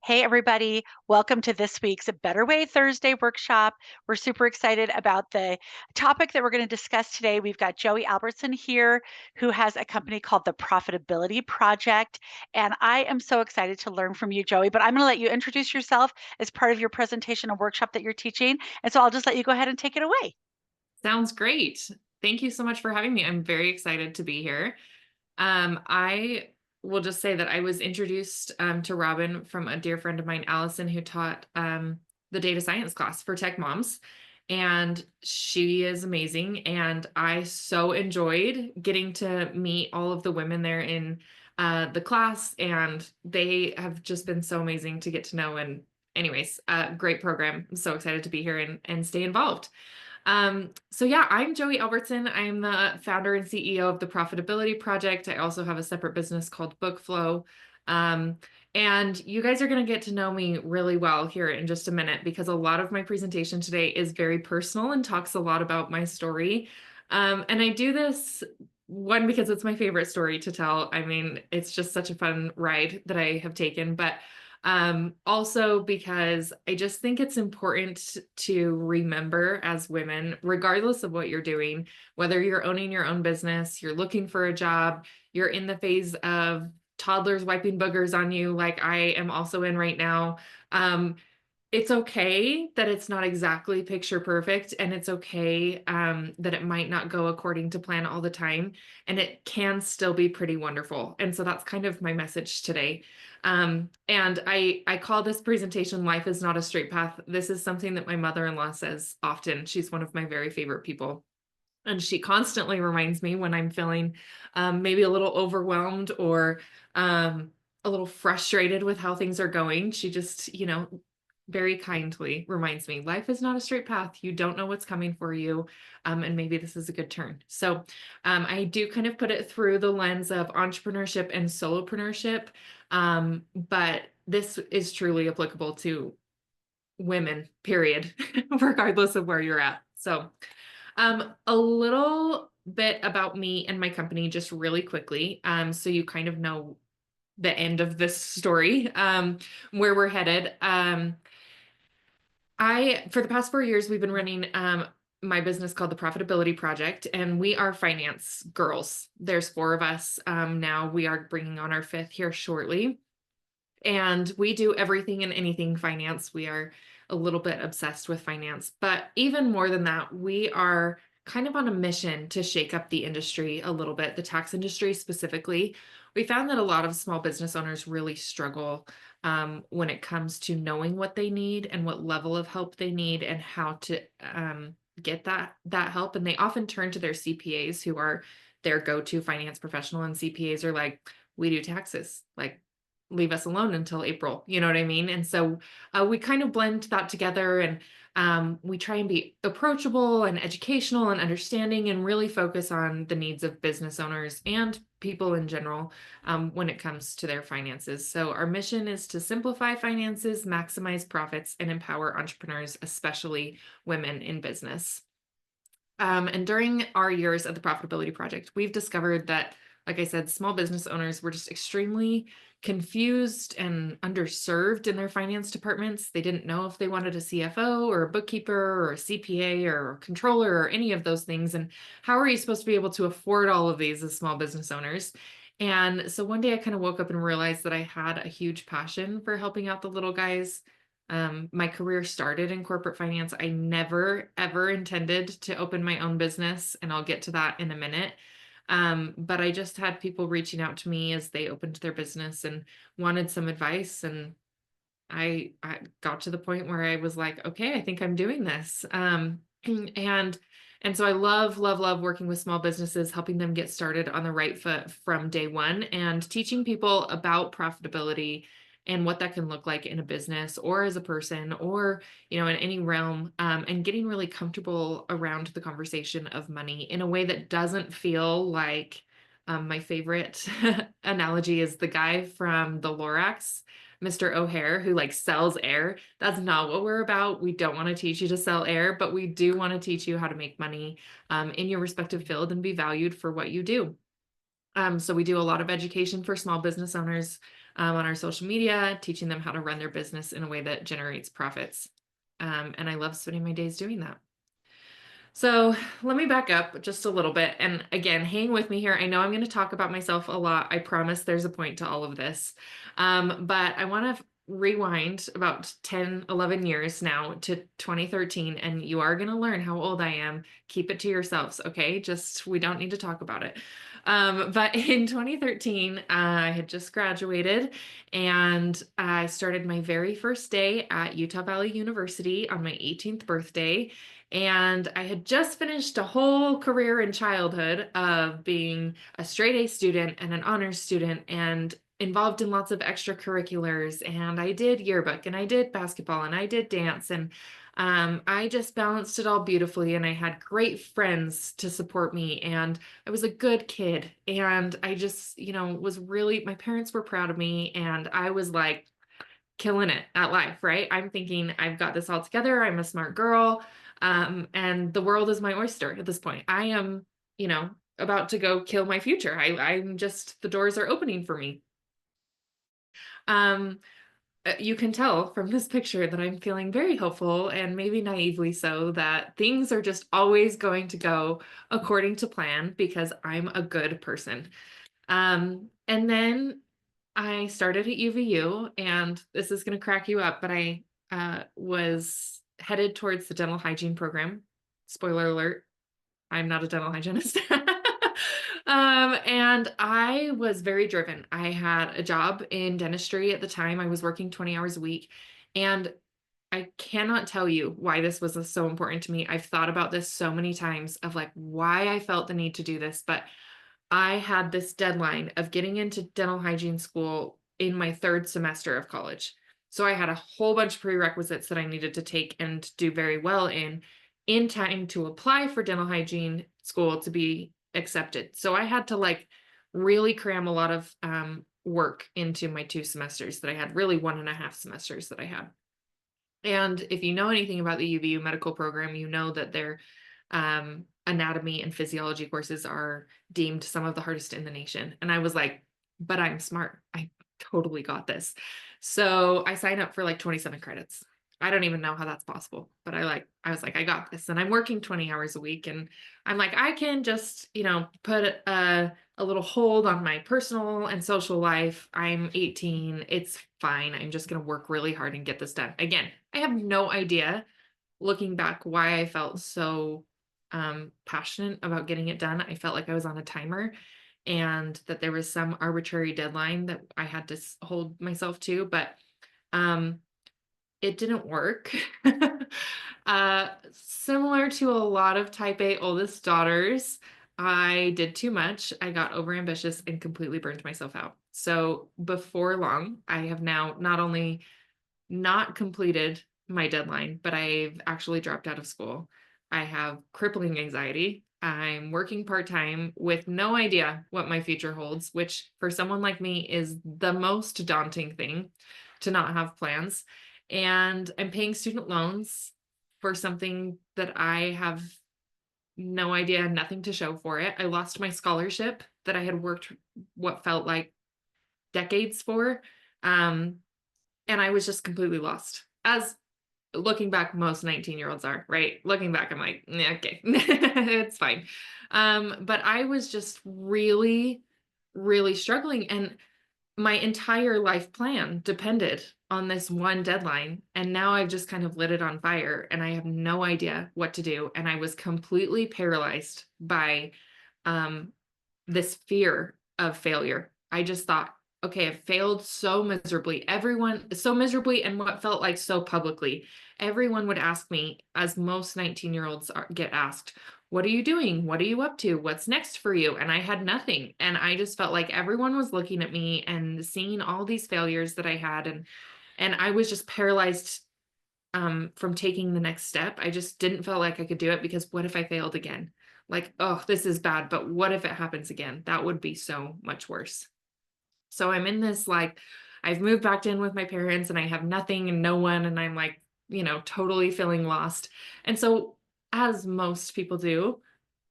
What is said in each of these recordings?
Hey, everybody. Welcome to this week's Better Way Thursday workshop. We're super excited about the topic that we're going to discuss today. We've got Joey Albertson here, who has a company called the Profitability Project. And I am so excited to learn from you, Joey, but I'm going to let you introduce yourself as part of your presentation and workshop that you're teaching. And so I'll just let you go ahead and take it away. Sounds great. Thank you so much for having me. I'm very excited to be here. I will just say that I was introduced to Robin from a dear friend of mine, Allison, who taught the data science class for tech moms. And she is amazing. And I so enjoyed getting to meet all of the women there in the class. And they have just been so amazing to get to know. And anyways, great program. I'm so excited to be here and stay involved. So yeah, I'm Joey Albertson. I'm the founder and CEO of the Profitability Project. I also have a separate business called Bookflow. Um, and you guys are going to get to know me really well here in just a minute because a lot of my presentation today is very personal and talks a lot about my story. And I do this one because it's my favorite story to tell. I mean, it's just such a fun ride that I have taken, but also because I just think it's important to remember as women, regardless of what you're doing, whether you're owning your own business, you're looking for a job, you're in the phase of toddlers wiping boogers on you, like I am also in right now. Um, it's okay that it's not exactly picture perfect, and it's okay that it might not go according to plan all the time, and it can still be pretty wonderful. And so that's kind of my message today. And I call this presentation "Life is Not a Straight Path." This is something that my mother-in-law says often. She's one of my very favorite people. And she constantly reminds me when I'm feeling maybe a little overwhelmed or a little frustrated with how things are going. She just, very kindly reminds me life is not a straight path. You don't know what's coming for you. And maybe this is a good turn. So I do kind of put it through the lens of entrepreneurship and solopreneurship. But this is truly applicable to women, period, regardless of where you're at. So, a little bit about me and my company, just really quickly, so you kind of know the end of this story, where we're headed. For the past 4 years, we've been running my business called the Profitability Project, and we are finance girls. There's four of us now. We are bringing on our fifth here shortly. And we do everything and anything finance. We are a little bit obsessed with finance. But even more than that, we are kind of on a mission to shake up the industry a little bit, the tax industry specifically. We found that a lot of small business owners really struggle when it comes to knowing what they need and what level of help they need and how to get that help. And they often turn to their CPAs, who are their go-to finance professional. And CPAs are like, we do taxes. Like, leave us alone until April. You know what I mean? And so we kind of blend that together, and we try and be approachable and educational and understanding and really focus on the needs of business owners and people in general when it comes to their finances. So our mission is to simplify finances, maximize profits, and empower entrepreneurs, especially women in business. And during our years at the Profitability Project, we've discovered that, like I said, small business owners were just extremely confused and underserved in their finance departments. They didn't know if they wanted a CFO or a bookkeeper or a CPA or a controller or any of those things. And how are you supposed to be able to afford all of these as small business owners? And so one day I kind of woke up and realized that I had a huge passion for helping out the little guys. My career started in corporate finance. I never, ever intended to open my own business, and I'll get to that in a minute. But I just had people reaching out to me as they opened their business and wanted some advice. And I got to the point where I was like, okay, I think I'm doing this. And and so I love, love, love working with small businesses, helping them get started on the right foot from day one, and teaching people about profitability and what that can look like in a business or as a person or in any realm, and getting really comfortable around the conversation of money in a way that doesn't feel like my favorite analogy is the guy from the Lorax, Mr. O'Hare, who like sells air. That's not what we're about. We don't want to teach you to sell air, but we do want to teach you how to make money in your respective field and be valued for what you do. So we do a lot of education for small business owners on our social media, teaching them how to run their business in a way that generates profits. And I love spending my days doing that. So let me back up just a little bit. And again, hang with me here. I know I'm going to talk about myself a lot. I promise there's a point to all of this. But I want to rewind about 10, 11 years now to 2013. And you are going to learn how old I am. Keep it to yourselves. Okay. Just, we don't need to talk about it. But in 2013, I had just graduated and I started my very first day at Utah Valley University on my 18th birthday. And I had just finished a whole career in childhood of being a straight A student and an honors student and involved in lots of extracurriculars. And I did yearbook and I did basketball and I did dance. And I just balanced it all beautifully. And I had great friends to support me. And I was a good kid. And I just, was really, my parents were proud of me. And I was like, killing it at life, right? I'm thinking I've got this all together. I'm a smart girl. And the world is my oyster at this point. I am, about to go kill my future. I'm just, the doors are opening for me. Um, you can tell from this picture that I'm feeling very hopeful and maybe naively so that things are just always going to go according to plan because I'm a good person. And then I started at UVU, and this is going to crack you up, but I was headed towards the dental hygiene program. Spoiler alert, I'm not a dental hygienist. And I was very driven. I had a job in dentistry at the time. I was working 20 hours a week, and I cannot tell you why this was so important to me. I've thought about this so many times of like why I felt the need to do this, but I had this deadline of getting into dental hygiene school in my third semester of college. So I had a whole bunch of prerequisites that I needed to take and do very well in time to apply for dental hygiene school to be accepted. So I had to like really cram a lot of work into my 2 semesters that I had, really 1.5 semesters that I had. And if you know anything about the UVU medical program, you know that their anatomy and physiology courses are deemed some of the hardest in the nation. And I was like, but I'm smart. I totally got this. So I signed up for like 27 credits. I don't even know how that's possible, but I was like, I got this. And I'm working 20 hours a week. And I'm like, I can just, put a little hold on my personal and social life. I'm 18. It's fine. I'm just going to work really hard and get this done. Again, I have no idea looking back why I felt so passionate about getting it done. I felt like I was on a timer and that there was some arbitrary deadline that I had to hold myself to, but it didn't work. Similar to a lot of type A oldest daughters, I did too much. I got overambitious and completely burned myself out. So before long, I have now not only not completed my deadline, but I've actually dropped out of school. I have crippling anxiety. I'm working part-time with no idea what my future holds, which for someone like me is the most daunting thing to not have plans. And I'm paying student loans for something that I have no idea, nothing to show for it. I lost my scholarship that I had worked what felt like decades for. And I was just completely lost. As looking back, most 19-year-olds are, right? Looking back, I'm like, okay, it's fine. But I was just really, really struggling. And my entire life plan depended on this one deadline. And now I've just kind of lit it on fire and I have no idea what to do. And I was completely paralyzed by this fear of failure. I just thought, okay, I've failed so miserably. Everyone so miserably and what felt like so publicly. Everyone would ask me, as most 19-year-olds get asked, what are you doing? What are you up to? What's next for you? And I had nothing. And I just felt like everyone was looking at me and seeing all these failures that I had. And I was just paralyzed from taking the next step. I just didn't feel like I could do it because what if I failed again? Like, oh, this is bad, but what if it happens again? That would be so much worse. So I'm in this, like, I've moved back in with my parents and I have nothing and no one. And I'm like, totally feeling lost. And so as most people do,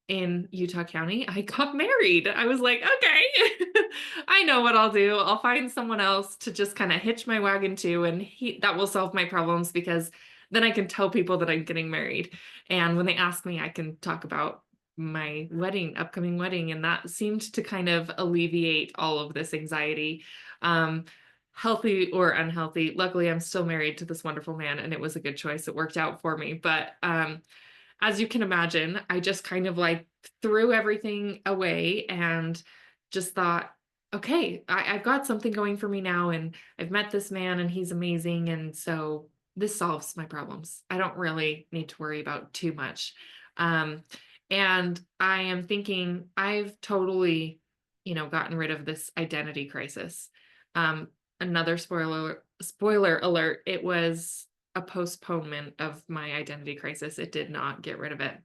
in Utah County, I got married. I was like, okay, I know what I'll do. I'll find someone else to just kind of hitch my wagon to, and that will solve my problems because then I can tell people that I'm getting married. And when they ask me, I can talk about my upcoming wedding. And that seemed to kind of alleviate all of this anxiety. Um, Healthy or unhealthy. Luckily, I'm still married to this wonderful man, and it was a good choice. It worked out for me. But as you can imagine, I just kind of like threw everything away and just thought, okay, I've got something going for me now, and I've met this man, and he's amazing. And so this solves my problems. I don't really need to worry about too much. Um, and I am thinking I've totally, gotten rid of this identity crisis. Um, Another spoiler alert, it was a postponement of my identity crisis. It did not get rid of it.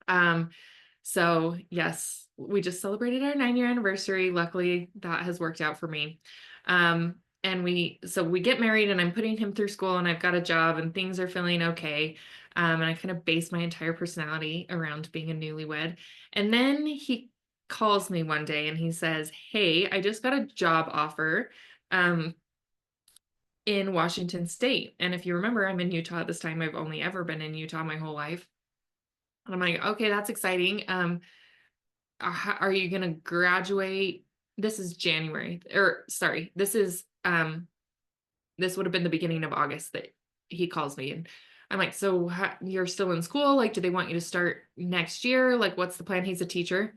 Um, so yes, we just celebrated our 9-year anniversary. Luckily, that has worked out for me. And we get married, and I'm putting him through school, and I've got a job, and things are feeling okay. And I kind of base my entire personality around being a newlywed. And then he calls me one day and he says, "Hey, I just got a job offer. Um, in Washington State." And if you remember, I'm in Utah at this time. I've only ever been in Utah my whole life. And I'm like, okay, that's exciting. Are you going to graduate? This is January, or sorry, this would have been the beginning of August that he calls me. And I'm like, so you're still in school? Like, do they want you to start next year? Like, what's the plan? He's a teacher.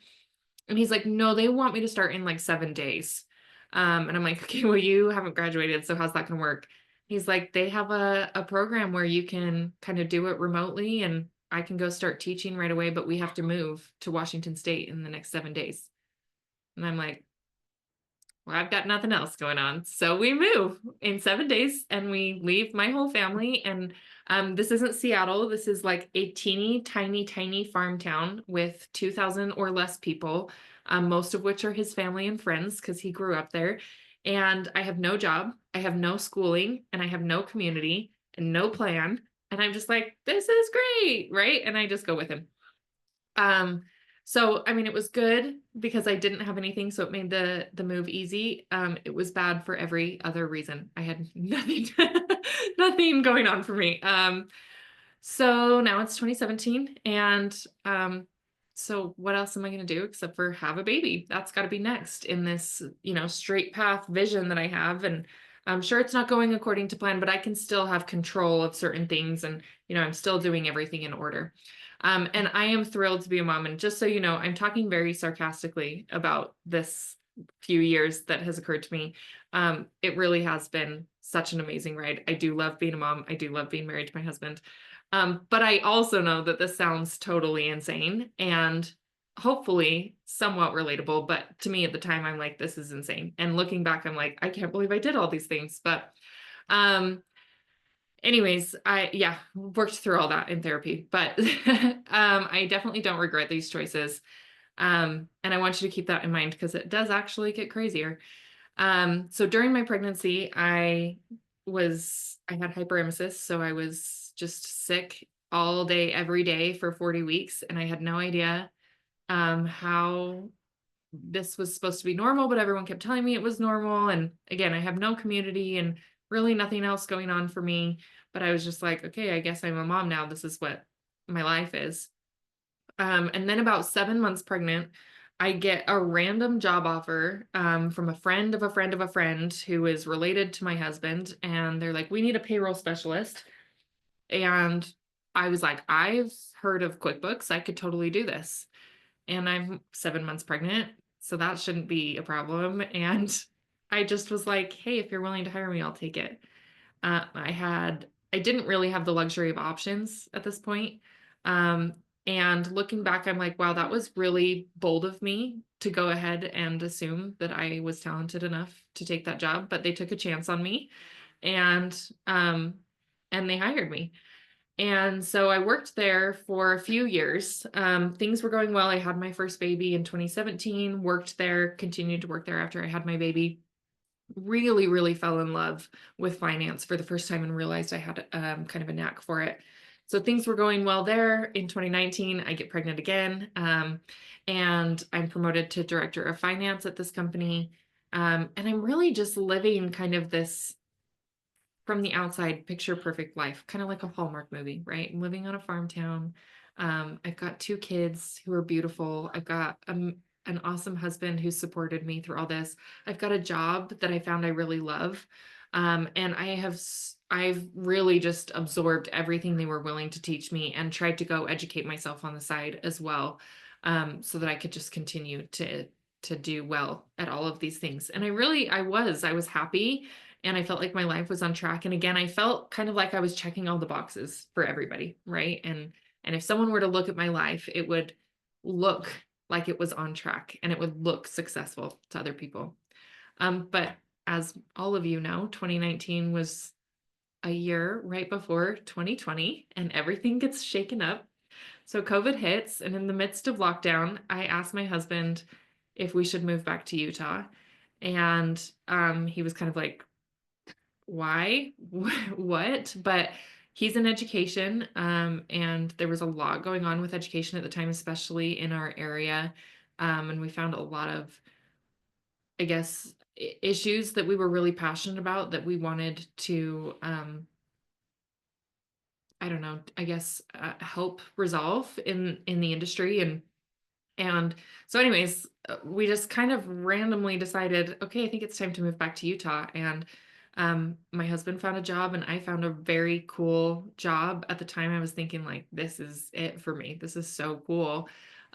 And he's like, no, they want me to start in like 7 days. And I'm like, okay, well, you haven't graduated, so how's that gonna work? He's like, they have a program where you can kind of do it remotely, and I can go start teaching right away, but we have to move to Washington State in the next 7 days. And I'm like, well, I've got nothing else going on. So we move in 7 days, and we leave my whole family. And this isn't Seattle. This is like a teeny, tiny, tiny farm town with 2,000 or less people, most of which are his family and friends because he grew up there. And I have no job, I have no schooling, and I have no community and no plan. And I'm just like, this is great, right? And I just go with him. So I mean, it was good because I didn't have anything, so it made the move easy. It was bad for every other reason. I had nothing nothing going on for me. So now it's 2017, and so what else am I going to do except for have a baby? That's got to be next in this, straight path vision that I have. And I'm sure it's not going according to plan, but I can still have control of certain things, and I'm still doing everything in order. And I am thrilled to be a mom. And just so you know, I'm talking very sarcastically about this few years that has occurred to me. It really has been such an amazing ride. I do love being a mom. I do love being married to my husband. But I also know that this sounds totally insane and hopefully somewhat relatable. But to me at the time, I'm like, this is insane. And looking back, I'm like, I can't believe I did all these things. But anyways, I worked through all that in therapy, but I definitely don't regret these choices. And I want you to keep that in mind because it does actually get crazier. So during my pregnancy, I had hyperemesis. So I was just sick all day, every day for 40 weeks. And I had no idea, how this was supposed to be normal, but everyone kept telling me it was normal. And again, I have no community and really nothing else going on for me. But I was just like, okay, I guess I'm a mom now. This is what my life is. And then about 7 months pregnant, I get a random job offer from a friend of a friend of a friend who is related to my husband. And they're like, we need a payroll specialist. And I was like, I've heard of QuickBooks. I could totally do this. And I'm 7 months pregnant, so that shouldn't be a problem. And I just was like, hey, if you're willing to hire me, I'll take it. I didn't really have the luxury of options at this point. And looking back, I'm like, wow, that was really bold of me to go ahead and assume that I was talented enough to take that job, but they took a chance on me, and they hired me. And so I worked there for a few years. Things were going well. I had my first baby in 2017, worked there, continued to work there after I had my baby. Really, really fell in love with finance for the first time and realized I had kind of a knack for it. So things were going well there. In 2019, I get pregnant again, and I'm promoted to director of finance at this company. And I'm really just living kind of this, from the outside, picture perfect life, kind of like a Hallmark movie, right? I'm living on a farm town. I've got 2 kids who are beautiful. I've got an awesome husband who supported me through all this. I've got a job that I found I really love. And I've really just absorbed everything they were willing to teach me and tried to go educate myself on the side as well, so that I could just continue to do well at all of these things. And I was happy, and I felt like my life was on track. And again, I felt kind of like I was checking all the boxes for everybody, right? And if someone were to look at my life, it would look like it was on track and it would look successful to other people. But as all of you know, 2019 was a year right before 2020, and everything gets shaken up. So COVID hits, and in the midst of lockdown, I asked my husband if we should move back to Utah. And he was kind of like, why? What? But he's in education, and there was a lot going on with education at the time, especially in our area. And we found a lot of, I guess, issues that we were really passionate about that we wanted to, I don't know, I guess, help resolve in the industry. And so anyways, we just kind of randomly decided, okay, I think it's time to move back to Utah. And my husband found a job and I found a very cool job. At the time, I was thinking like, this is it for me. This is so cool.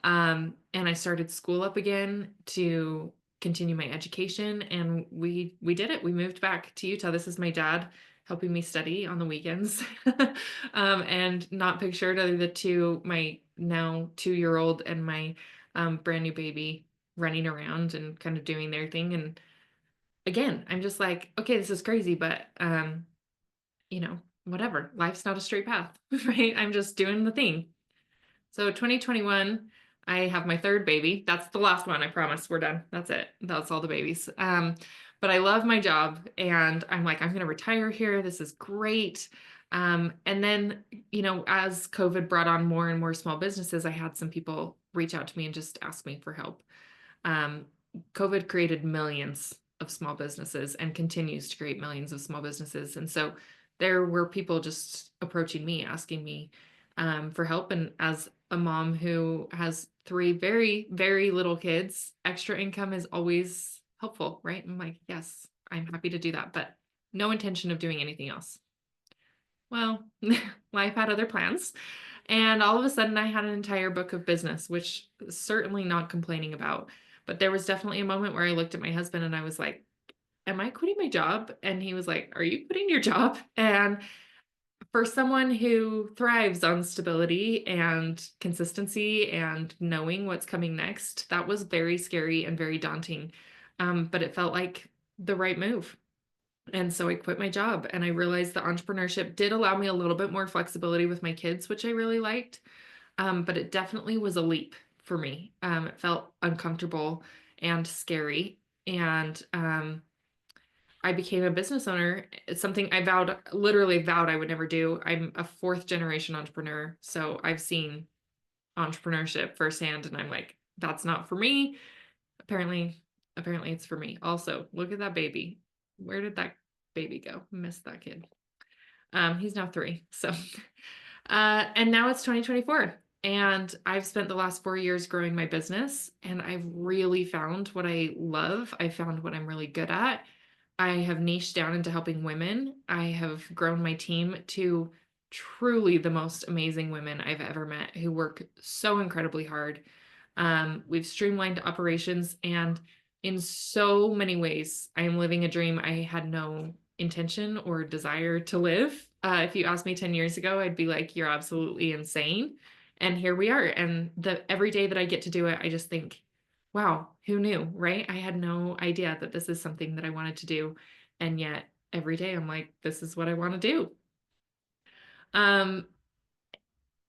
And I started school up again to continue my education, and we did it. We moved back to Utah. This is my dad helping me study on the weekends, and not pictured are the two, my now 2-year-old and my brand new baby, running around and kind of doing their thing. And again, I'm just like, okay, this is crazy, but whatever. Life's not a straight path, right? I'm just doing the thing. So 2021, I have my third baby. That's the last one, I promise. We're done. That's it. That's all the babies. But I love my job, and I'm like, I'm going to retire here. This is great. And then, as COVID brought on more and more small businesses, I had some people reach out to me and just ask me for help. Um, COVID created millions of small businesses and continues to create millions of small businesses. And so there were people just approaching me, asking me for help. And as a mom who has 3 very, very little kids, extra income is always helpful, right? I'm like, yes, I'm happy to do that, but no intention of doing anything else. Well, life had other plans. And all of a sudden, I had an entire book of business, which certainly not complaining about. But there was definitely a moment where I looked at my husband and I was like, am I quitting my job? And he was like, are you quitting your job? And for someone who thrives on stability and consistency and knowing what's coming next, that was very scary and very daunting. But it felt like the right move. And so I quit my job, and I realized that entrepreneurship did allow me a little bit more flexibility with my kids, which I really liked. But it definitely was a leap for me. It felt uncomfortable and scary. And I became a business owner. It's something I literally vowed I would never do. I'm a 4th-generation entrepreneur. So I've seen entrepreneurship firsthand, and I'm like, that's not for me. Apparently it's for me. Also, look at that baby. Where did that baby go? Missed that kid. He's now 3. So, and now it's 2024. And I've spent the last 4 years growing my business, and I've really found what I love. I found what I'm really good at. I have niched down into helping women. I have grown my team to truly the most amazing women I've ever met who work so incredibly hard. We've streamlined operations, and in so many ways, I am living a dream I had no intention or desire to live. If you asked me 10 years ago, I'd be like, you're absolutely insane. And here we are. And every day that I get to do it, I just think, wow, who knew, right? I had no idea that this is something that I wanted to do. And yet every day I'm like, this is what I want to do.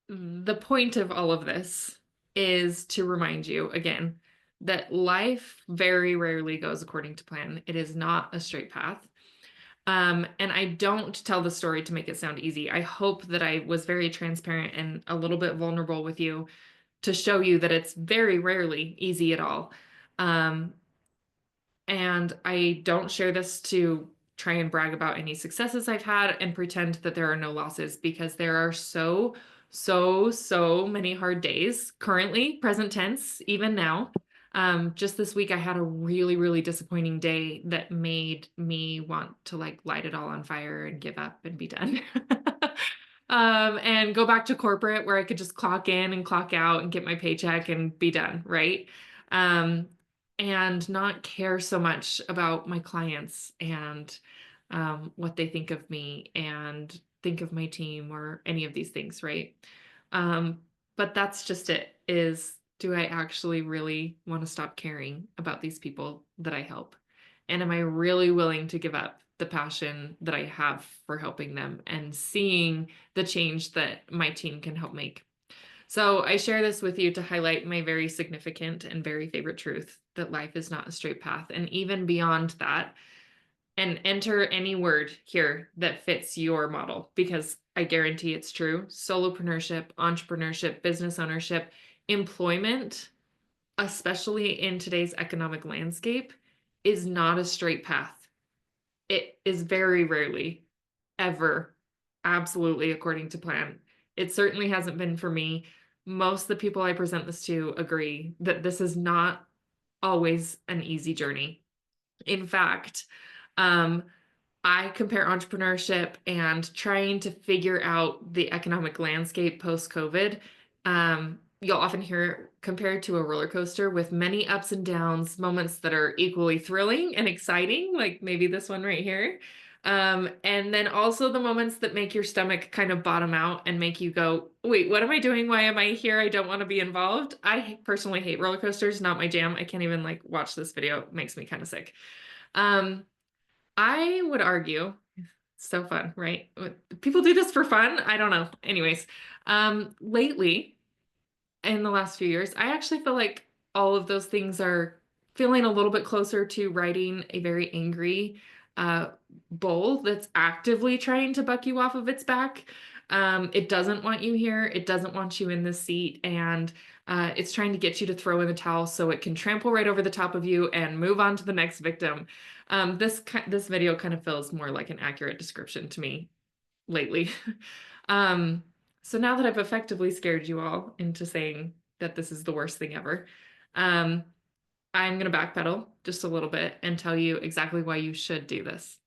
The point of all of this is to remind you again that life very rarely goes according to plan. It is not a straight path. And I don't tell the story to make it sound easy. I hope that I was very transparent and a little bit vulnerable with you to show you that it's very rarely easy at all. Um, and I don't share this to try and brag about any successes I've had and pretend that there are no losses, because there are so many hard days currently, present tense, even now. Just this week, I had a really disappointing day that made me want to like light it all on fire and give up and be done. And go back to corporate where I could just clock in and clock out and get my paycheck and be done, right? Um, and not care so much about my clients and what they think of me and think of my team or any of these things, right? Um, but that's just it, is do I actually really want to stop caring about these people that I help? And am I really willing to give up the passion that I have for helping them and seeing the change that my team can help make? So I share this with you to highlight my very significant and very favorite truth that life is not a straight path. And even beyond that, and enter any word here that fits your model, because I guarantee it's true. Solopreneurship, entrepreneurship, business ownership, employment, especially in today's economic landscape, is not a straight path. It is very rarely ever absolutely according to plan. It certainly hasn't been for me. Most of the people I present this to agree that this is not always an easy journey. In fact, um, I compare entrepreneurship and trying to figure out the economic landscape post-COVID. You'll often hear it compared to a roller coaster with many ups and downs, moments that are equally thrilling and exciting, like maybe this one right here. And then also the moments that make your stomach kind of bottom out and make you go, wait, what am I doing? Why am I here? I don't want to be involved. I personally hate roller coasters, not my jam. I can't even like watch this video. It makes me kind of sick. Um, I would argue, so fun, right? People do this for fun. I don't know. Anyways, lately, in the last few years, I actually feel like all of those things are feeling a little bit closer to riding a very angry uh, bull that's actively trying to buck you off of its back. It doesn't want you here. It doesn't want you in this seat. And it's trying to get you to throw in the towel so it can trample right over the top of you and move on to the next victim. This video kind of feels more like an accurate description to me lately. Um, so now that I've effectively scared you all into saying that this is the worst thing ever, um, I'm going to backpedal just a little bit and tell you exactly why you should do this.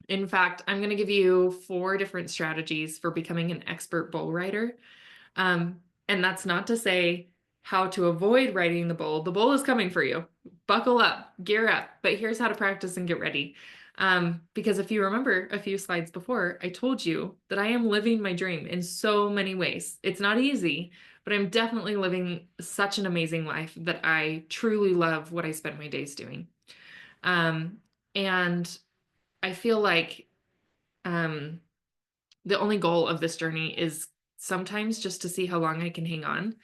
In fact, I'm going to give you 4 different strategies for becoming an expert bull rider. And that's not to say how to avoid riding the bull. The bull is coming for you. Buckle up, gear up, but here's how to practice and get ready. Because if you remember a few slides before, I told you that I am living my dream in so many ways. It's not easy, but I'm definitely living such an amazing life that I truly love what I spend my days doing. And I feel like the only goal of this journey is sometimes just to see how long I can hang on.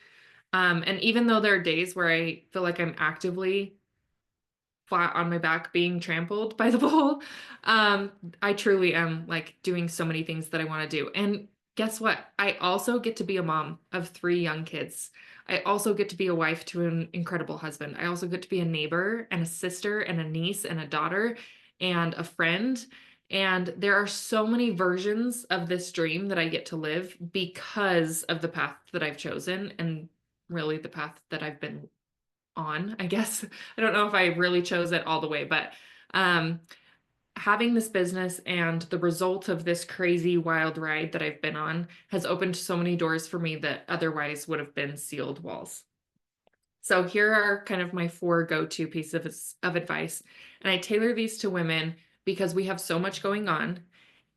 And even though there are days where I feel like I'm actively flat on my back being trampled by the bull, I truly am like doing so many things that I want to do. And guess what? I also get to be a mom of 3 young kids. I also get to be a wife to an incredible husband. I also get to be a neighbor and a sister and a niece and a daughter and a friend. And there are so many versions of this dream that I get to live because of the path that I've chosen, and really the path that I've been on, I guess. I don't know if I really chose it all the way, but having this business and the result of this crazy wild ride that I've been on has opened so many doors for me that otherwise would have been sealed walls. So here are kind of my 4 go-to pieces of advice. And I tailor these to women because we have so much going on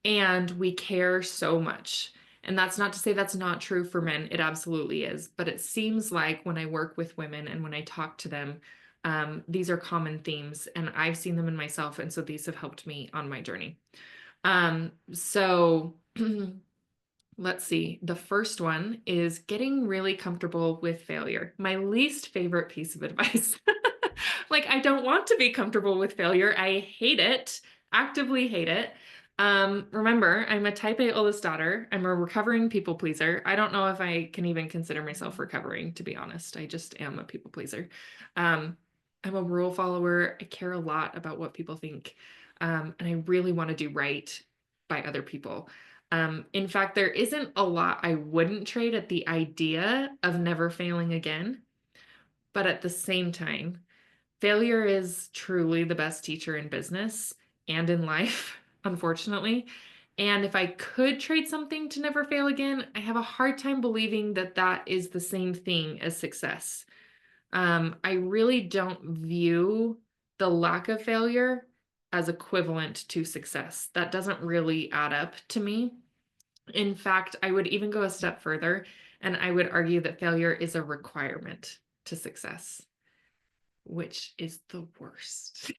and we care so much. And that's not to say that's not true for men. It absolutely is. But it seems like when I work with women and when I talk to them, these are common themes and I've seen them in myself. And so these have helped me on my journey. So let's see. The first one is getting really comfortable with failure. My least favorite piece of advice. Like, I don't want to be comfortable with failure. I hate it. actively hate it. Remember, I'm a type A oldest daughter. I'm a recovering people pleaser. I don't know if I can even consider myself recovering, to be honest. I just am a people pleaser. Um, I'm a rule follower. I care a lot about what people think. And I really want to do right by other people. In fact, there isn't a lot I wouldn't trade at the idea of never failing again. But at the same time, failure is truly the best teacher in business and in life, unfortunately. And if I could trade something to never fail again, I have a hard time believing that that is the same thing as success. I really don't view the lack of failure as equivalent to success. That doesn't really add up to me. In fact, I would even go a step further and I would argue that failure is a requirement to success, which is the worst.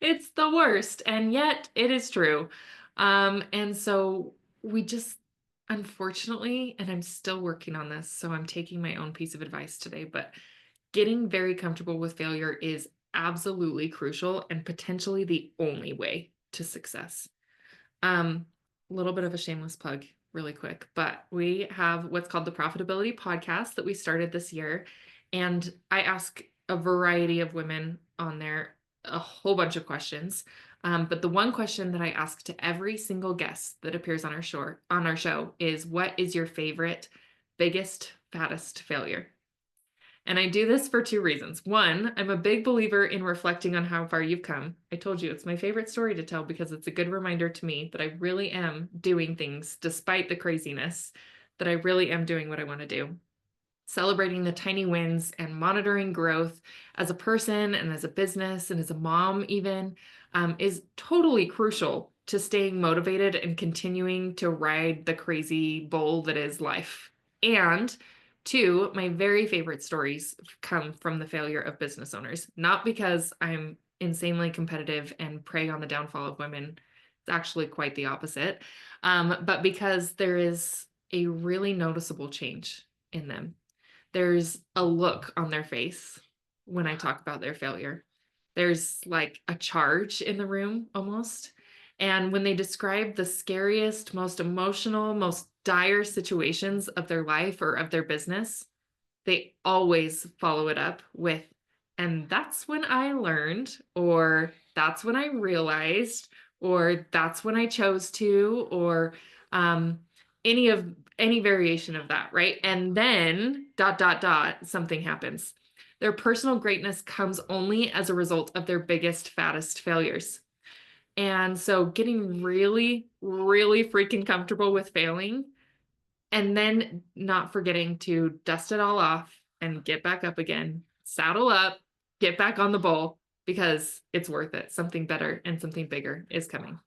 It's the worst, and yet it is true. And so we just, unfortunately, and I'm still working on this, so I'm taking my own piece of advice today, but getting very comfortable with failure is absolutely crucial and potentially the only way to success. A little bit of a shameless plug, really quick, but we have what's called the Profitability Podcast that we started this year. And I ask a variety of women on there a whole bunch of questions. But the one question that I ask to every single guest that appears on our show is, what is your favorite, biggest, fattest failure? And I do this for two reasons. One, I'm a big believer in reflecting on how far you've come. I told you it's my favorite story to tell because it's a good reminder to me that I really am doing things despite the craziness, that I really am doing what I want to do. Celebrating the tiny wins and monitoring growth as a person and as a business and as a mom even is totally crucial to staying motivated and continuing to ride the crazy bull that is life. And two, my very favorite stories come from the failure of business owners, not because I'm insanely competitive and prey on the downfall of women. It's actually quite the opposite, but because there is a really noticeable change in them. There's a look on their face when I talk about their failure. There's like a charge in the room almost. And when they describe the scariest, most emotional, most dire situations of their life or of their business, they always follow it up with, and that's when I learned, or that's when I realized, or that's when I chose to, or any variation of that, right? And then something happens. Their personal greatness comes only as a result of their biggest, fattest failures. And so getting really, really freaking comfortable with failing and then not forgetting to dust it all off and get back up again, saddle up, get back on the bull because it's worth it. Something better and something bigger is coming.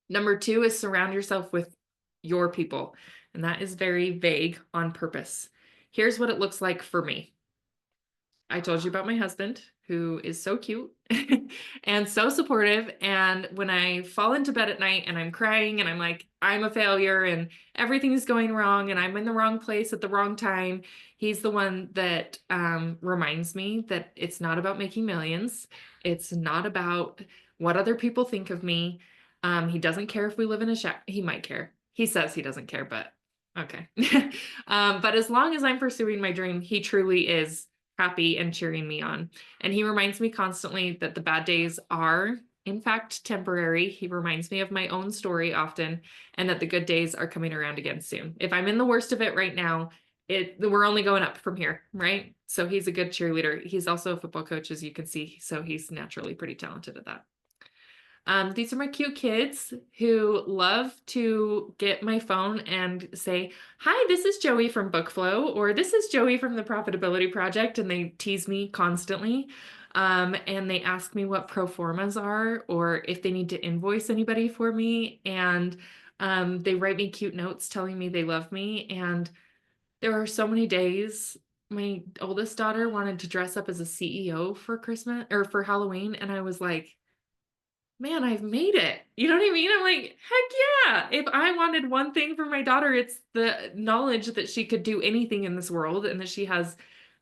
Number two is surround yourself with your people. And that is very vague on purpose. Here's what it looks like for me. I told you about my husband, who is so cute and so supportive. And when I fall into bed at night and I'm crying and I'm like, I'm a failure and everything's going wrong and I'm in the wrong place at the wrong time, he's the one that reminds me that it's not about making millions. It's not about what other people think of me. He doesn't care if we live in a shack. He might care. He says he doesn't care, but okay. But as long as I'm pursuing my dream, he truly is happy and cheering me on. And he reminds me constantly that the bad days are, in fact, temporary. He reminds me of my own story often, and that the good days are coming around again soon. If I'm in the worst of it right now, we're only going up from here, right? So he's a good cheerleader. He's also a football coach, as you can see, so he's naturally pretty talented at that. These are my cute kids who love to get my phone and say, hi, this is Joey from Bookflow, or this is Joey from the Profitability Project, and they tease me constantly. And they ask me what pro formas are, or if they need to invoice anybody for me. And they write me cute notes telling me they love me. And there are so many days. My oldest daughter wanted to dress up as a CEO for Christmas or for Halloween. And I was like, man, I've made it. You know what I mean? I'm like, heck yeah. If I wanted one thing for my daughter, it's the knowledge that she could do anything in this world and that she has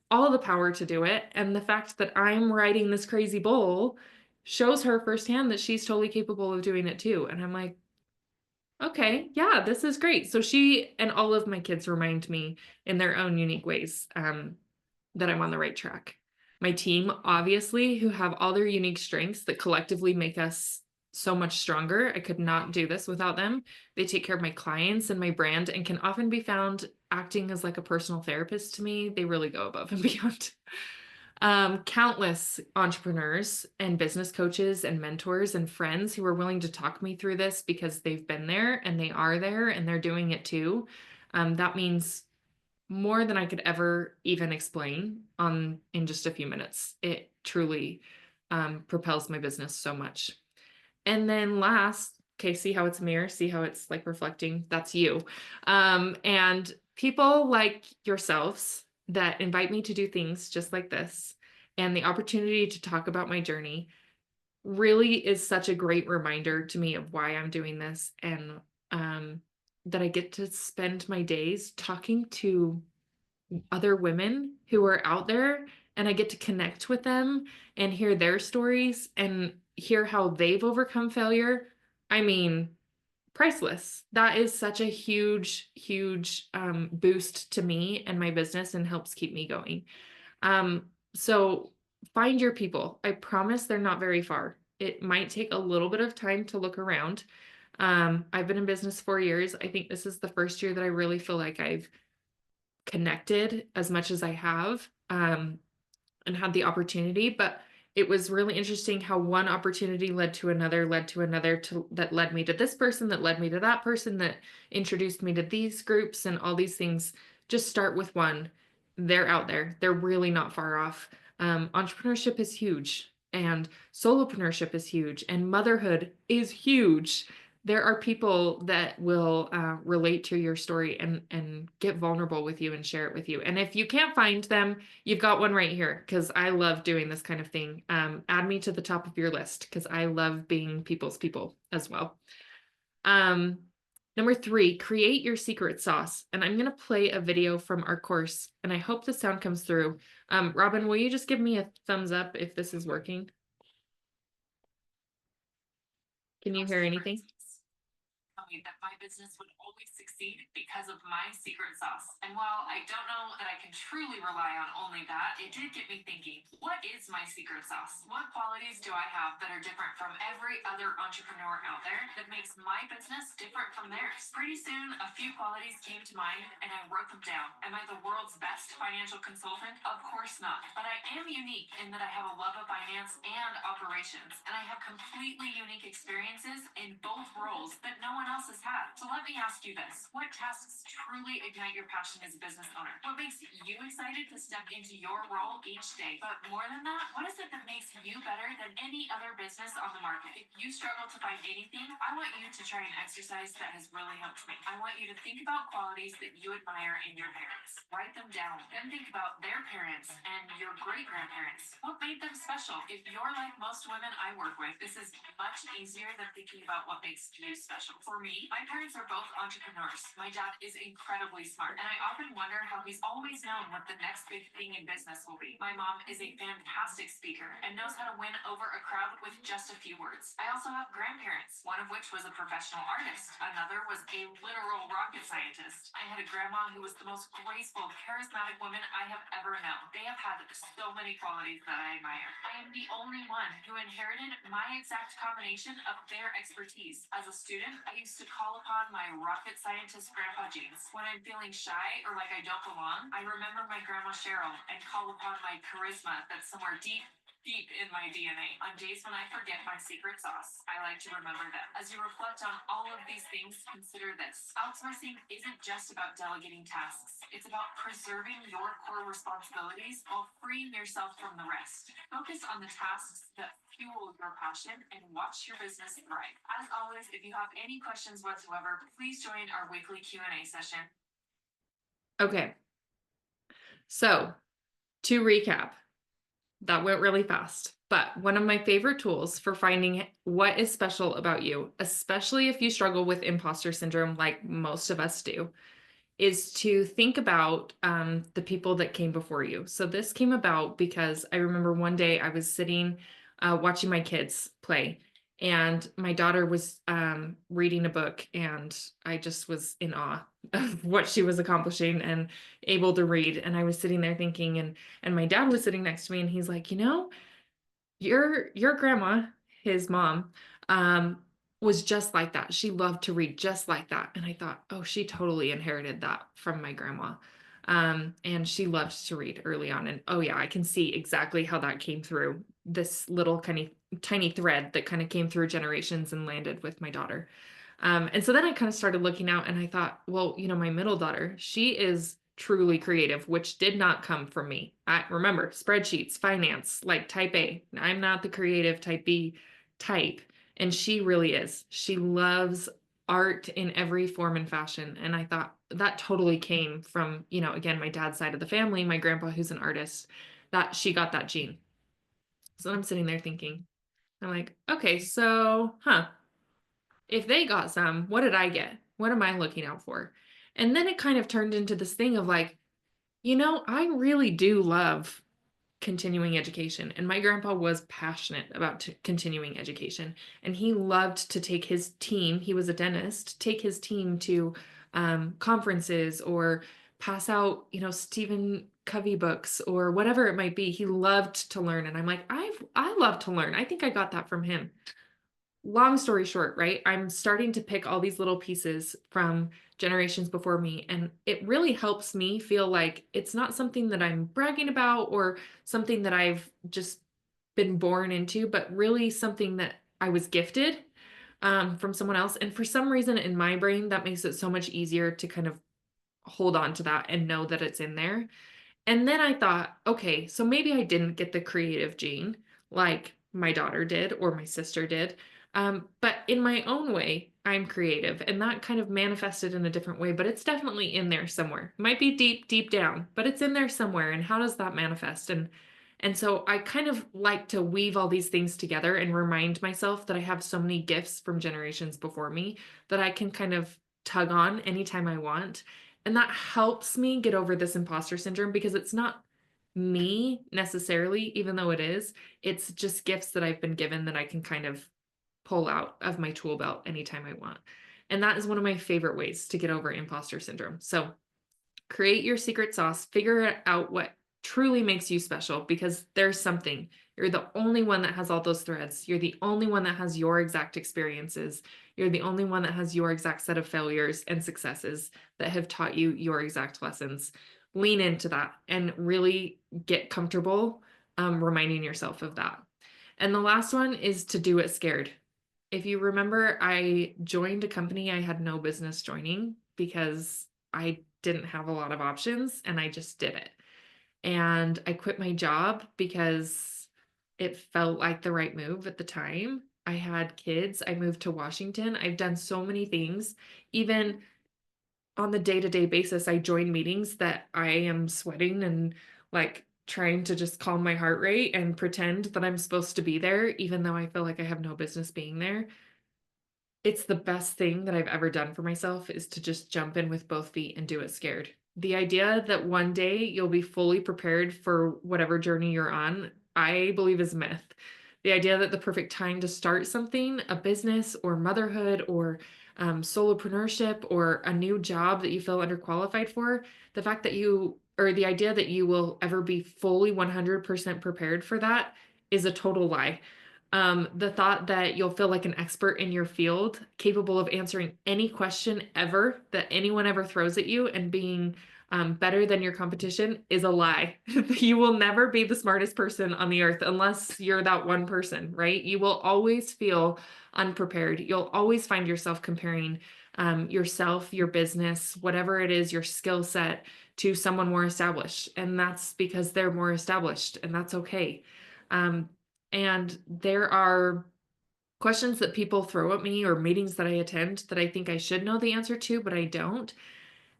all the power to do it. And the fact that I'm riding this crazy bull shows her firsthand that she's totally capable of doing it too. And I'm like, okay, yeah, this is great. So she and all of my kids remind me in their own unique ways that I'm on the right track. My team, obviously, who have all their unique strengths that collectively make us so much stronger. I could not do this without them. They take care of my clients and my brand and can often be found acting as like a personal therapist to me. They really go above and beyond. Countless entrepreneurs and business coaches and mentors and friends who are willing to talk me through this because they've been there and they are there and they're doing it too. That means more than I could ever even explain in just a few minutes. It truly propels my business so much. And then last, okay, see how it's a mirror, see how it's like reflecting. That's you. And people like yourselves that invite me to do things just like this and the opportunity to talk about my journey really is such a great reminder to me of why I'm doing this and that I get to spend my days talking to other women who are out there and I get to connect with them and hear their stories and hear how they've overcome failure. I mean, priceless. That is such a huge boost to me and my business and helps keep me going. So find your people. I promise they're not very far. It might take a little bit of time to look around. I've been in business 4 years. I think this is the first year that I really feel like I've connected as much as I have, and had the opportunity. But it was really interesting how one opportunity led to another that led me to this person, that led me to that person, that introduced me to these groups and all these things. Just start with one. They're out there. They're really not far off. Entrepreneurship is huge and solopreneurship is huge and motherhood is huge. There are people that will relate to your story and get vulnerable with you and share it with you. And if you can't find them, you've got one right here because I love doing this kind of thing. Add me to the top of your list because I love being people's people as well. Number 3, create your secret sauce. And I'm going to play a video from our course and I hope the sound comes through. Robin, will you just give me a thumbs up if this is working? Can you hear anything? That my business would always succeed because of my secret sauce. And while I don't know that I can truly rely on only that, it did get me thinking, what is my secret sauce? What qualities do I have that are different from every other entrepreneur out there that makes my business different from theirs? Pretty soon, a few qualities came to mind and I wrote them down. Am I the world's best financial consultant? Of course not. But I am unique in that I have a love of finance and operations, and I have completely unique experiences in both roles that no one else has had. So let me ask you this. What tasks truly ignite your passion as a business owner? What makes you excited to step into your role each day? But more than that, what is it that makes you better than any other business on the market? If you struggle to find anything, I want you to try an exercise that has really helped me. I want you to think about qualities that you admire in your parents. Write them down. Then think about their parents and your great-grandparents. What made them special? If you're like most women I work with, this is much easier than thinking about what makes you special. For me, my parents are both entrepreneurs. My dad is incredibly smart, and I often wonder how he's always known what the next big thing in business will be. My mom is a fantastic speaker and knows how to win over a crowd with just a few words. I also have grandparents, one of which was a professional artist. Another was a literal rocket scientist. I had a grandma who was the most graceful, charismatic woman I have ever known. They have had so many qualities that I admire. I am the only one who inherited my exact combination of their expertise. As a student, I used to call upon my rocket scientist grandpa genes. When I'm feeling shy or like I don't belong, I remember my grandma Cheryl and call upon my charisma that's somewhere deep in my DNA. On days when I forget my secret sauce, I like to remember them. As you reflect on all of these things, consider this. Outsourcing isn't just about delegating tasks. It's about preserving your core responsibilities while freeing yourself from the rest. Focus on the tasks that fuel your passion and watch your business thrive. As always, if you have any questions whatsoever, please join our weekly Q&A session. Okay. So to recap, that went really fast, but one of my favorite tools for finding what is special about you, especially if you struggle with imposter syndrome like most of us do, is to think about the people that came before you. So this came about because I remember one day I was sitting watching my kids play. And my daughter was reading a book, and I just was in awe of what she was accomplishing and able to read. And I was sitting there thinking, and my dad was sitting next to me, and he's like, your grandma, his mom, was just like that. She loved to read just like that. And I thought, oh, she totally inherited that from my grandma. And she loved to read early on. And oh yeah, I can see exactly how that came through, this little kind of tiny thread that kind of came through generations and landed with my daughter. And so then I kind of started looking out, and I thought, well, my middle daughter, she is truly creative, which did not come from me. I remember spreadsheets, finance, like type A. I'm not the creative type B type. And she really is. She loves art in every form and fashion. And I thought that totally came from, again, my dad's side of the family, my grandpa, who's an artist, that she got that gene. So I'm sitting there thinking, I'm like, okay, so, if they got some, what did I get? What am I looking out for? And then it kind of turned into this thing of like, I really do love continuing education. And my grandpa was passionate about continuing education. And he loved to take his team, he was a dentist, take his team to conferences or pass out, Stephen Covey books or whatever it might be. He loved to learn. And I'm like, I love to learn. I think I got that from him. Long story short, right? I'm starting to pick all these little pieces from generations before me, and it really helps me feel like it's not something that I'm bragging about or something that I've just been born into, but really something that I was gifted from someone else. And for some reason in my brain, that makes it so much easier to kind of hold on to that and know that it's in there. And then I thought, okay, so maybe I didn't get the creative gene like my daughter did or my sister did. But in my own way, I'm creative, and that kind of manifested in a different way, but it's definitely in there somewhere. It might be deep, deep down, but it's in there somewhere. And how does that manifest? And so I kind of like to weave all these things together and remind myself that I have so many gifts from generations before me that I can kind of tug on anytime I want. And that helps me get over this imposter syndrome, because it's not me necessarily, even though it is, it's just gifts that I've been given that I can kind of pull out of my tool belt anytime I want. And that is one of my favorite ways to get over imposter syndrome. So create your secret sauce, figure out what truly makes you special, because there's something. You're the only one that has all those threads. You're the only one that has your exact experiences. You're the only one that has your exact set of failures and successes that have taught you your exact lessons. Lean into that and really get comfortable reminding yourself of that. And the last one is to do it scared. If you remember, I joined a company I had no business joining because I didn't have a lot of options, and I just did it. And I quit my job because it felt like the right move at the time. I had kids. I moved to Washington. I've done so many things. Even on the day-to-day basis, I join meetings that I am sweating and like trying to just calm my heart rate and pretend that I'm supposed to be there, even though I feel like I have no business being there. It's the best thing that I've ever done for myself, is to just jump in with both feet and do it scared. The idea that one day you'll be fully prepared for whatever journey you're on, I believe is myth. The idea that the perfect time to start something, a business or motherhood or solopreneurship or a new job that you feel underqualified for, the fact that the idea that you will ever be fully 100% prepared for that is a total lie. The thought that you'll feel like an expert in your field, capable of answering any question ever that anyone ever throws at you and being better than your competition, is a lie. You will never be the smartest person on the earth unless you're that one person, right? You will always feel unprepared. You'll always find yourself comparing yourself, your business, whatever it is, your skill set, to someone more established. And that's because they're more established, and that's okay. And there are questions that people throw at me or meetings that I attend that I think I should know the answer to, but I don't.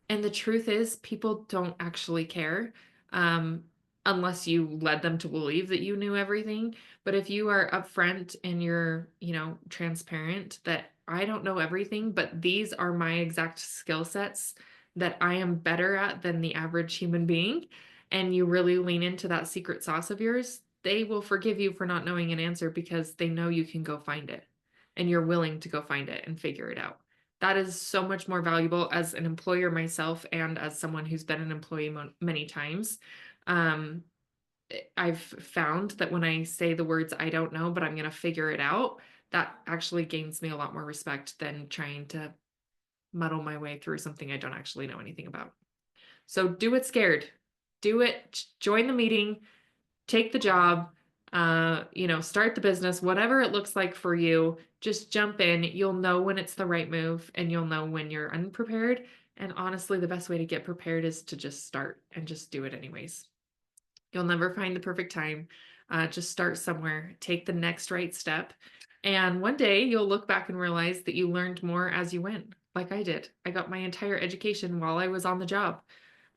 And the truth is, people don't actually care unless you led them to believe that you knew everything. But if you are upfront and you're, transparent that I don't know everything, but these are my exact skill sets that I am better at than the average human being, and you really lean into that secret sauce of yours, they will forgive you for not knowing an answer because they know you can go find it and you're willing to go find it and figure it out. That is so much more valuable as an employer myself and as someone who's been an employee many times. I've found that when I say the words, I don't know, but I'm going to figure it out, that actually gains me a lot more respect than trying to muddle my way through something I don't actually know anything about. So do it scared. Do it. Join the meeting. Take the job. Start the business, whatever it looks like for you. Just jump in. You'll know when it's the right move, and you'll know when you're unprepared. And honestly, the best way to get prepared is to just start and just do it anyways. You'll never find the perfect time. Just start somewhere, take the next right step. And one day you'll look back and realize that you learned more as you went, like I did. I got my entire education while I was on the job.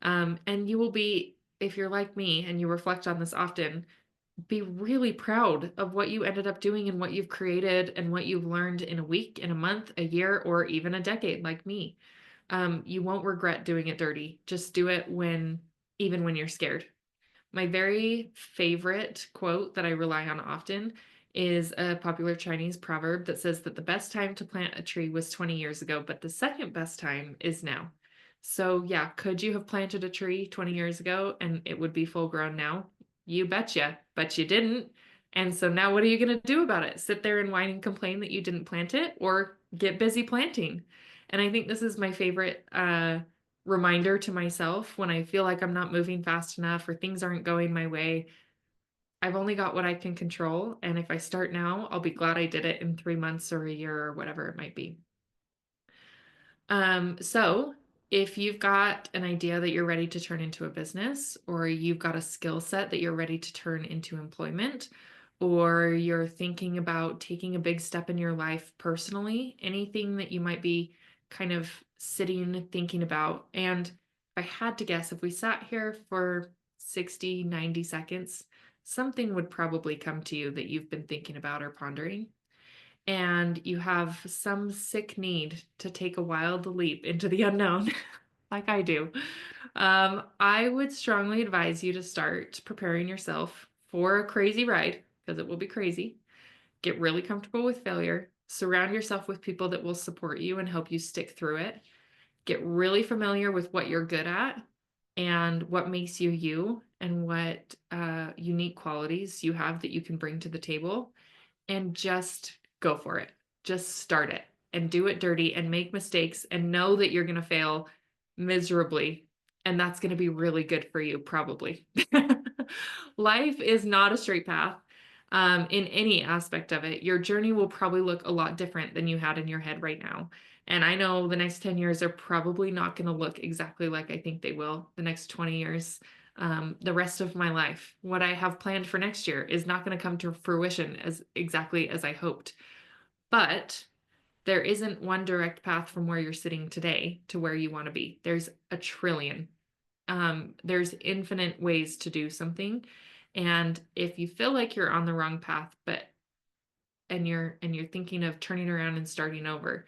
And you will be, if you're like me and you reflect on this often, be really proud of what you ended up doing and what you've created and what you've learned in a week, in a month, a year, or even a decade, like me. You won't regret doing it dirty. Just do it even when you're scared. My very favorite quote that I rely on often is a popular Chinese proverb that says that the best time to plant a tree was 20 years ago, but the second best time is now. So yeah, could you have planted a tree 20 years ago and it would be full grown now? You betcha, but you didn't. And so now what are you going to do about it? Sit there and whine and complain that you didn't plant it, or get busy planting? And I think this is my favorite reminder to myself when I feel like I'm not moving fast enough or things aren't going my way. I've only got what I can control. And if I start now, I'll be glad I did it in 3 months or a year or whatever it might be. So if you've got an idea that you're ready to turn into a business, or you've got a skill set that you're ready to turn into employment, or you're thinking about taking a big step in your life personally, anything that you might be kind of sitting thinking about. And if I had to guess, if we sat here for 60, 90 seconds, something would probably come to you that you've been thinking about or pondering. And you have some sick need to take a wild leap into the unknown, like I do. I would strongly advise you to start preparing yourself for a crazy ride, because it will be crazy. Get really comfortable with failure. Surround yourself with people that will support you and help you stick through it. Get really familiar with what you're good at and what makes you you, and what unique qualities you have that you can bring to the table, and just go for it. Just start it and do it dirty and make mistakes and know that you're going to fail miserably. And that's going to be really good for you, probably. Life is not a straight path in any aspect of it. Your journey will probably look a lot different than you had in your head right now. And I know the next 10 years are probably not going to look exactly like I think they will the next 20 years. The rest of my life, what I have planned for next year is not going to come to fruition as exactly as I hoped. But there isn't one direct path from where you're sitting today to where you want to be. There's a trillion. There's infinite ways to do something. And if you feel like you're on the wrong path, and you're thinking of turning around and starting over,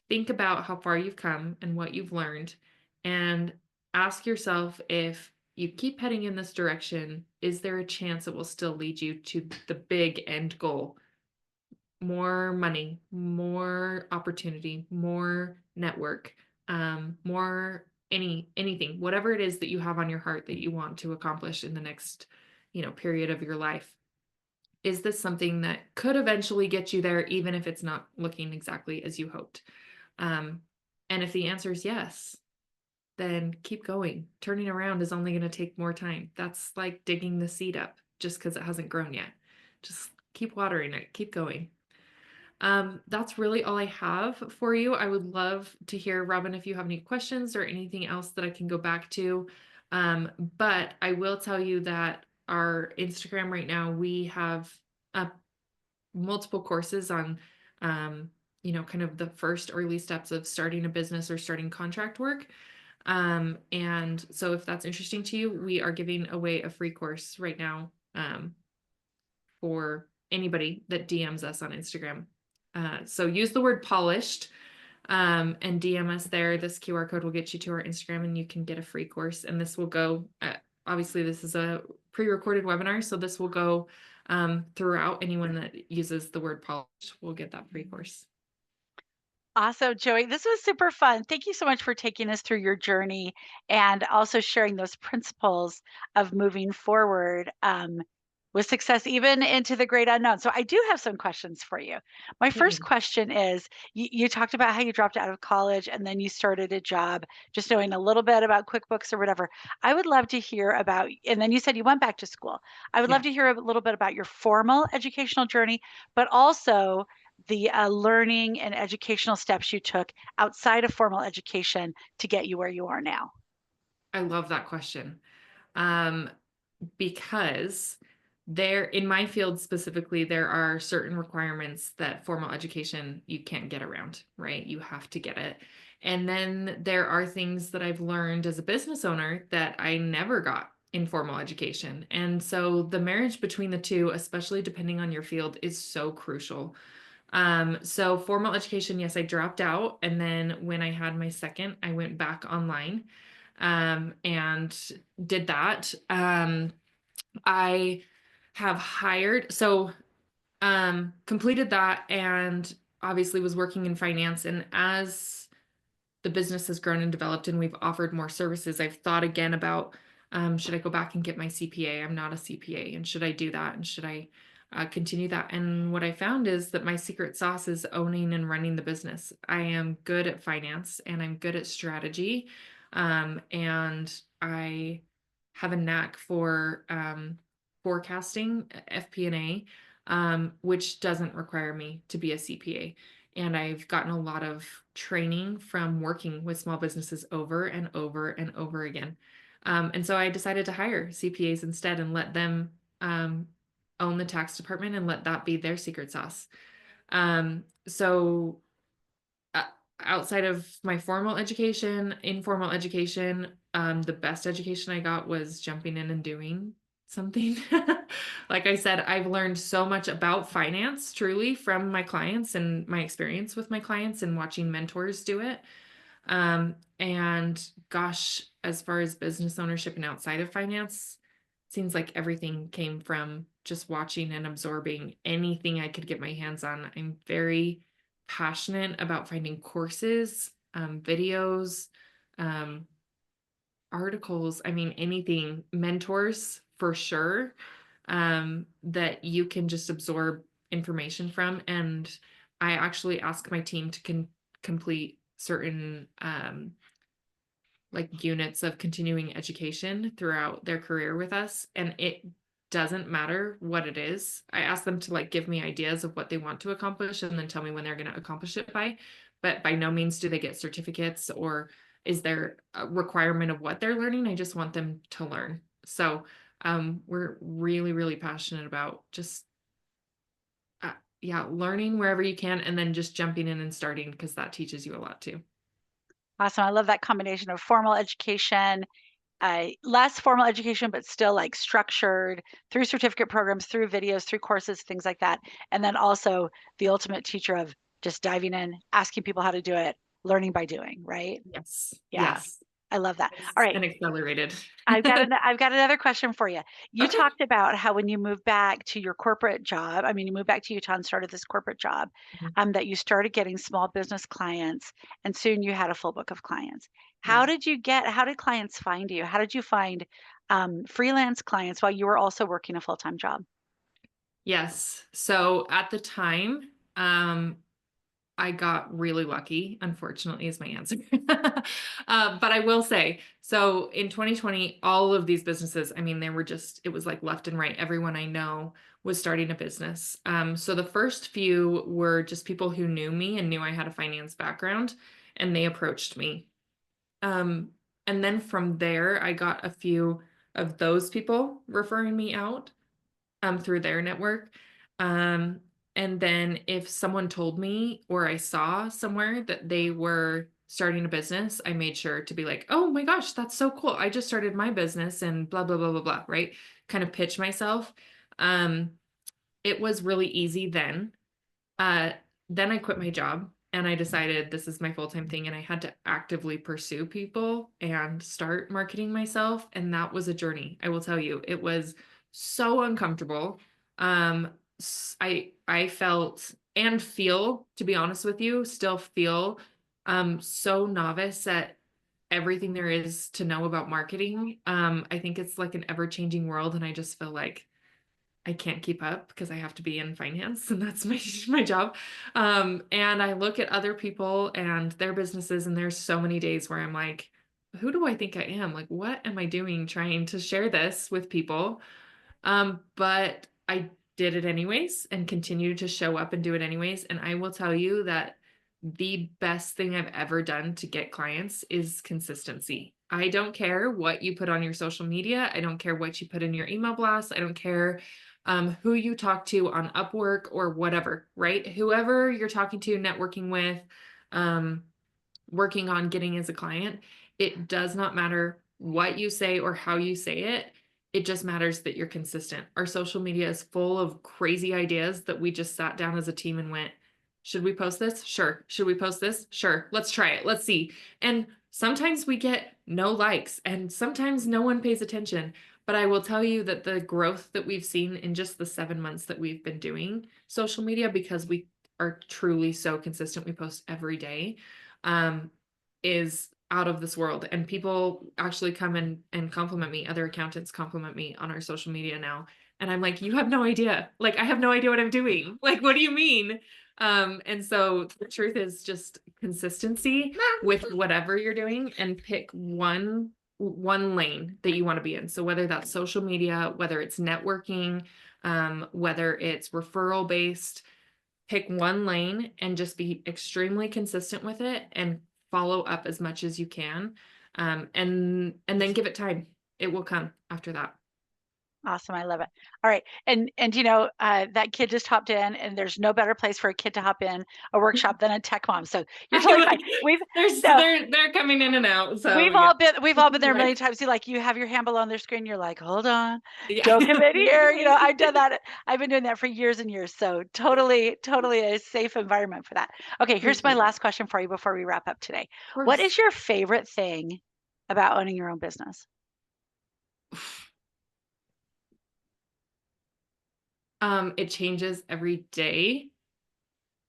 think about how far you've come and what you've learned, and ask yourself, if you keep heading in this direction, is there a chance it will still lead you to the big end goal? More money, more opportunity, more network, more anything, whatever it is that you have on your heart that you want to accomplish in the next, period of your life. Is this something that could eventually get you there, even if it's not looking exactly as you hoped? And if the answer is yes, then keep going. Turning around is only going to take more time. That's like digging the seed up just because it hasn't grown yet. Just keep watering it, keep going. That's really all I have for you. I would love to hear, Robin, if you have any questions or anything else that I can go back to. But I will tell you that our Instagram right now, we have multiple courses on, kind of the first early steps of starting a business or starting contract work. And so if that's interesting to you, we are giving away a free course right now, for anybody that DMs us on Instagram. So use the word polished, and DM us there. This QR code will get you to our Instagram and you can get a free course. And this will go obviously this is a pre-recorded webinar, so this will go throughout. Anyone that uses the word polished will get that free course. Awesome, Joey. This was super fun. Thank you so much for taking us through your journey and also sharing those principles of moving forward with success, even into the great unknown. So, I do have some questions for you. My first question is you talked about how you dropped out of college and then you started a job just knowing a little bit about QuickBooks or whatever. I would love to hear about, and then you said you went back to school. I would love to hear a little bit about your formal educational journey, but also the learning and educational steps you took outside of formal education to get you where you are now? I love that question. Because there, in my field specifically, there are certain requirements that formal education you can't get around, right? You have to get it. And then there are things that I've learned as a business owner that I never got in formal education. And so the marriage between the two, especially depending on your field, is so crucial. So formal education, yes, I dropped out. And then when I had my second, I went back online and did that. I have hired, so completed that and obviously was working in finance. And as the business has grown and developed and we've offered more services, I've thought again about should I go back and get my CPA? I'm not a CPA. And should I do that? And should I continue that? And what I found is that my secret sauce is owning and running the business. I am good at finance and I'm good at strategy. And I have a knack for forecasting, FP&A, which doesn't require me to be a CPA. And I've gotten a lot of training from working with small businesses over and over and over again. And so I decided to hire CPAs instead and let them own the tax department and let that be their secret sauce. So outside of my formal education, informal education, the best education I got was jumping in and doing something. Like I said, I've learned so much about finance truly from my clients and my experience with my clients and watching mentors do it. And gosh, as far as business ownership and outside of finance, seems like everything came from just watching and absorbing anything I could get my hands on. I'm very passionate about finding courses, videos, articles. I mean, anything, mentors for sure, that you can just absorb information from. And I actually ask my team to complete certain like units of continuing education throughout their career with us. And it doesn't matter what it is. I ask them to like give me ideas of what they want to accomplish and then tell me when they're going to accomplish it by. But by no means do they get certificates or is there a requirement of what they're learning. I just want them to learn. So we're really, really passionate about just learning wherever you can and then just jumping in and starting because that teaches you a lot too. Awesome. I love that combination of formal education, less formal education, but still like structured through certificate programs, through videos, through courses, things like that. And then also the ultimate teacher of just diving in, asking people how to do it, learning by doing, right? Yes. Yeah. Yes. I love that. It's All right. and accelerated. I've got another question for you. You Okay. talked about how when you moved back to your corporate job, I mean, you moved back to Utah and started this corporate job, Mhm. that you started getting small business clients, and soon you had a full book of clients. Yeah. How did clients find you? How did you find freelance clients while you were also working a full-time job? Yes. So at the time, I got really lucky, unfortunately, is my answer. But I will say, so in 2020, all of these businesses, I mean, it was like left and right. Everyone I know was starting a business. So the first few were just people who knew me and knew I had a finance background, and they approached me. Um, and then from there, I got a few of those people referring me out through their network. Um, and then if someone told me or I saw somewhere that they were starting a business, I made sure to be like, oh my gosh, that's so cool. I just started my business and blah, blah, blah, blah, blah, right? Kind of pitch myself. Um, it was really easy then. Uh, then I quit my job And I decided this is my full-time thing, and I had to actively pursue people and start marketing myself. And that was a journey. I will tell you, it was so uncomfortable. I felt and feel, to be honest with you, still feel so novice at everything there is to know about marketing. I think it's like an ever-changing world, and I just feel like I can't keep up because I have to be in finance, and that's my job. And I look at other people and their businesses, and there's so many days where I'm like, who do I think I am? Like, what am I doing trying to share this with people? But I did it anyways and continued to show up and do it anyways. And I will tell you that the best thing I've ever done to get clients is consistency. I don't care what you put on your social media. I don't care what you put in your email blast. I don't care who you talk to on Upwork or whatever, right? Whoever you're talking to, networking with, working on getting as a client, it does not matter what you say or how you say it. It just matters that you're consistent. Our social media is full of crazy ideas that we just sat down as a team and went, should we post this? Sure. Should we post this? Sure. Let's try it. Let's see. And sometimes we get no likes, and sometimes no one pays attention. But I will tell you that the growth that we've seen in just the 7 months that we've been doing social media, because we are truly so consistent, we post every day, is out of this world. And people actually come and compliment me. Other accountants compliment me on our social media now. And I'm like, you have no idea. Like, I have no idea what I'm doing. Like, what do you mean? And so the truth is just consistency with whatever you're doing, and pick one lane that you want to be in. So whether that's social media, whether it's networking, whether it's referral based, pick one lane and just be extremely consistent with it and follow up as much as you can. And then give it time. It will come after that. Awesome. I love it. All right. And that kid just hopped in, and there's no better place for a kid to hop in a workshop than a tech mom. So you're totally fine. They're coming in and out. So we've all been there a million times. You have your hand below on their screen. You're like, hold on, Yeah. don't come in here. I've done that. I've been doing that for years and years. So totally a safe environment for that. Okay. Here's my last question for you before we wrap up today. What is your favorite thing about owning your own business? It changes every day.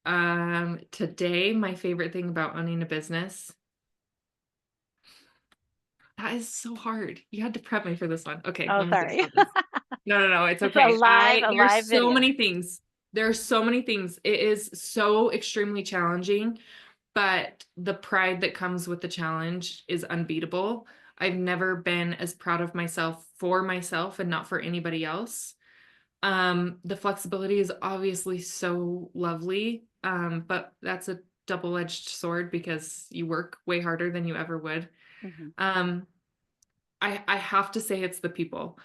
Today, my favorite thing about owning a business. That is so hard. You had to prep me for this one. Okay. Oh, sorry. No, it's It's okay. a live There's so video. many things. There are so many things. It is so extremely challenging, but the pride that comes with the challenge is unbeatable. I've never been as proud of myself for myself and not for anybody else. The flexibility is obviously so lovely, but that's a double-edged sword because you work way harder than you ever would. Mm-hmm. I have to say it's the people.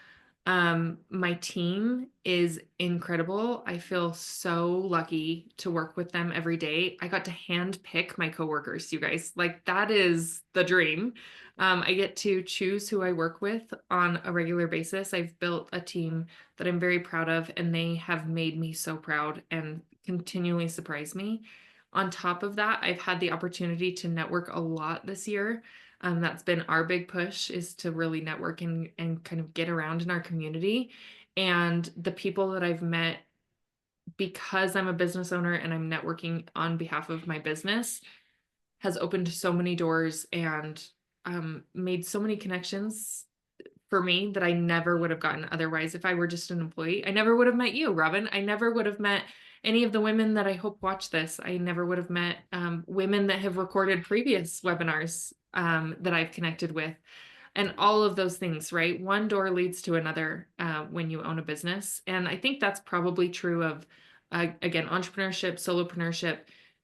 My team is incredible. I feel so lucky to work with them every day. I got to hand pick my coworkers, you guys. Like, that is the dream. I get to choose who I work with on a regular basis. I've built a team that I'm very proud of, and they have made me so proud and continually surprise me. On top of that, I've had the opportunity to network a lot this year. That's been our big push, is to really network and kind of get around in our community. And the people that I've met, because I'm a business owner and I'm networking on behalf of my business, has opened so many doors and made so many connections for me that I never would have gotten otherwise if I were just an employee. I never would have met you, Robin. I never would have met any of the women that I hope watch this. I never would have met women that have recorded previous webinars that I've connected with, and all of those things, right? One door leads to another when you own a business. And I think that's probably true of, again, entrepreneurship, solopreneurship.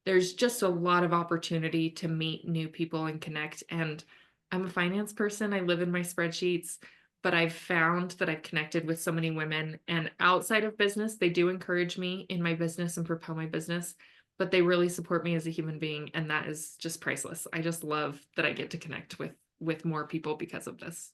There's just a lot of opportunity to meet new people and connect. And I'm a finance person. I live in my spreadsheets, but I've found that I've connected with so many women, and outside of business, they do encourage me in my business and propel my business, but they really support me as a human being. And that is just priceless. I just love that I get to connect with more people because of this.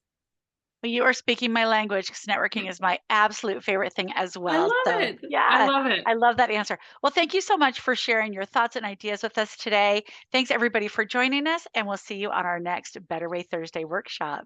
Well, you are speaking my language because networking is my absolute favorite thing as I well. love So it. I yeah, love it. I love that answer. Well, thank you so much for sharing your thoughts and ideas with us today. Thanks everybody for joining us, and we'll see you on our next Better Way Thursday workshop.